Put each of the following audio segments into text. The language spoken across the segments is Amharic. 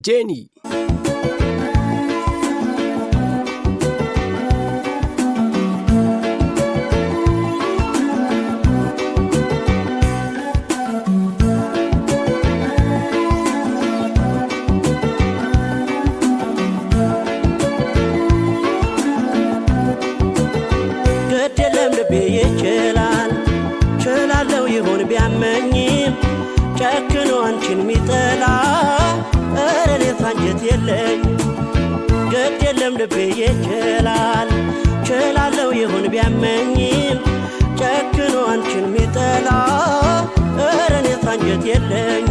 ጄኒ ጨክኖ አንቺን ሚጠላ እረኔት አንጀት የለኝ ግድ የለም ልቤ ይችላል ችላለው ይሁን ቢያመኝም ጨክኖ አንቺን ሚጠላ እረኔት አንጀት የለኝ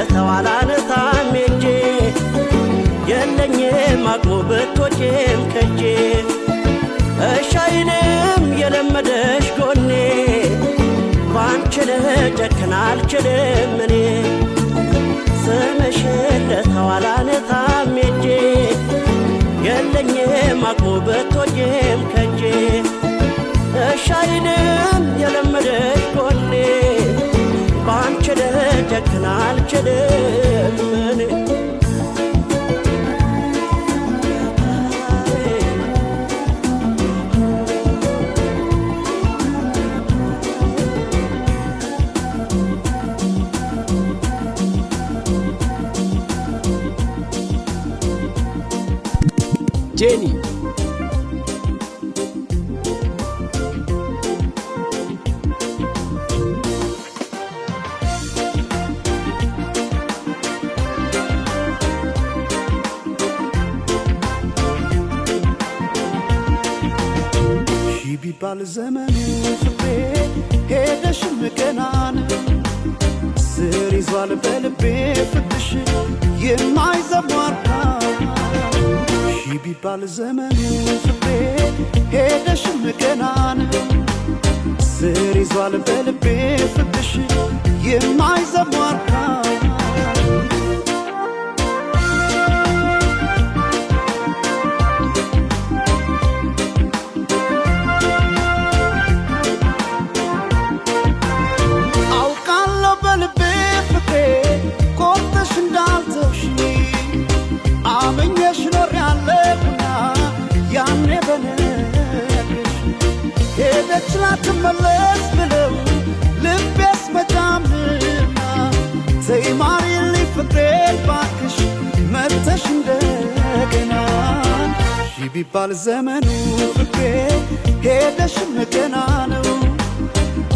ተዋላነታም እጄ የለኝም አቅሙ ብትወጪም ከጄ እሻይንም የለመደሽ ጎኔ ባንቺ ልጨክን አልችልም እኔ ስምሽን ለተዋላነታም እጄ የለኝም አቅሙ ብትወጪም ከጄ እሻይንም የለመደሽ ጎኔ ባንቺ ልጨክን አልችልም እኔ ጄኒ ቢባል ዘመኑ ፍቅሬ ሄደሽም ገናን ስር ይዟል በልቤ ፍቅርሽ የማይዘሟርካ ቢባል ዘመኑ ፍቅሬ ሄደሽም ገናን ስር ይዟል በልቤ ፍቅርሽ የማይዘሟርካ ትመለስ ብለው ልቤስ መጫምና ዘይማሪልኝ ፍቅሬን ባክሽ መተሽ እንደገና ቢባል ዘመኑ ፍቅሬ ሄደሽም ገና ነው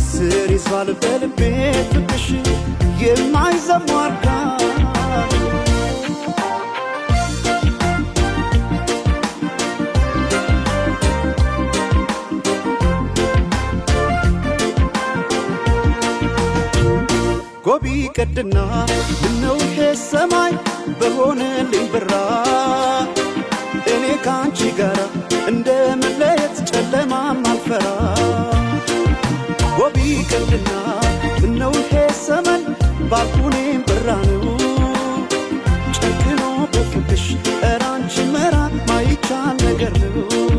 ስር ይዟል በልቤ ፍቅርሽ የማይዘሟርካ ጎቢ ቀድና ምነው ይሄ ሰማይ በሆነልኝ ብራ እኔ ካንቺ ጋር እንደመለየት ጨለማም አልፈራ ጎቢ ቀድና ምነው ይሄ ሰማይ ባልኩኔም ብራ ነው ጨክኖ በፍቅሽ ኧረ አንቺ መራቅ ማይቻል ነገር ነው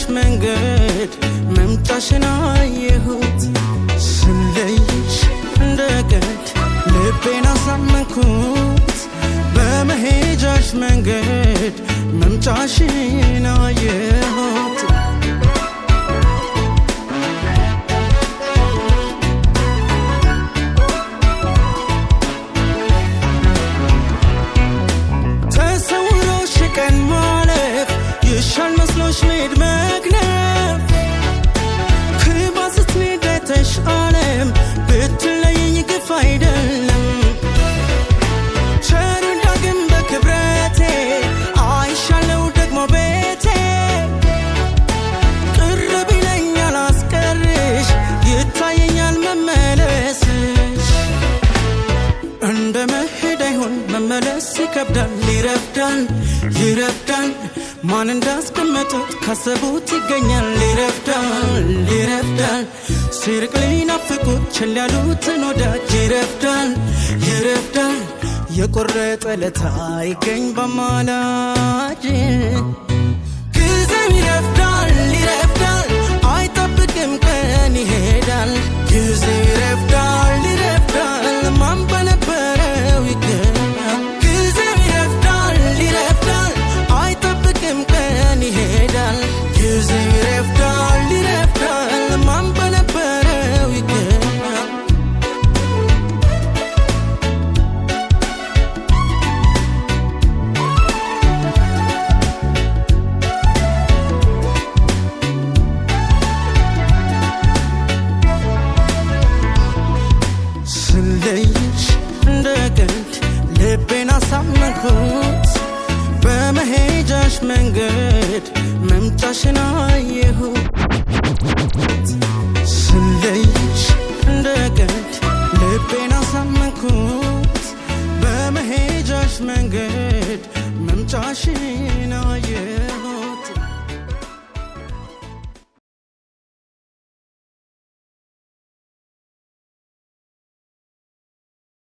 በመሄጃሽ መንገድ መምጫሽን አየሁት ስለይሽ እንደ ቀልድ ልቤን አሳመንኩት በመሄጃሽ መንገድ መምጫሽን አየሁት ተሰውሮሽ ቀን ማለፍ ይሻል መስሎሽ መሄድ መግነፍ ክባዝት ንደተሽ ዓለም ብትለይኝ ግፍ አይደለም ቸሩ ዳግም በክብረቴ አይሻለው ደግሞ ቤቴ ቅር ቢለኛል አስቀርሽ ይታየኛል መመለስሽ እንደ መሄድ አይሆን መመለስ ይከብዳል ይረፍዳል ይረፍዳል ማን እንዳስቀመጡት ካሰቡት ይገኛል ይረፍዳል ይረፍዳል ሲርቅ ሊናፍቁት ችል ያሉትን ወዳጅ ይረፍዳል ይረፍዳል የቆረጠ ለታ ይገኝ በማላጅ ጊዜው ይረፍዳል ይረፍዳል አይጠብቅም ቀን ይሄዳል ጊዜው ይረፍዳል ይረፍዳል ማን በነበረው ይገኛል ጊዜው ይረፍዳል ይረፍዳል አይጠብቅም ቀን ይሄዳል ጊዜው ይረፍዳል ይረፍዳል ማን በነበረው ይገኛል ስለይሽ እንደ ቀልድ ልቤን አሳመንኩት በመሄጃሽ መንገድ መምጫሽን አየሁት ስለይሽ እንደ ቀልድ ልቤን አሳመንኩት በመሄጃሽ መንገድ መምጫሽን አየሁት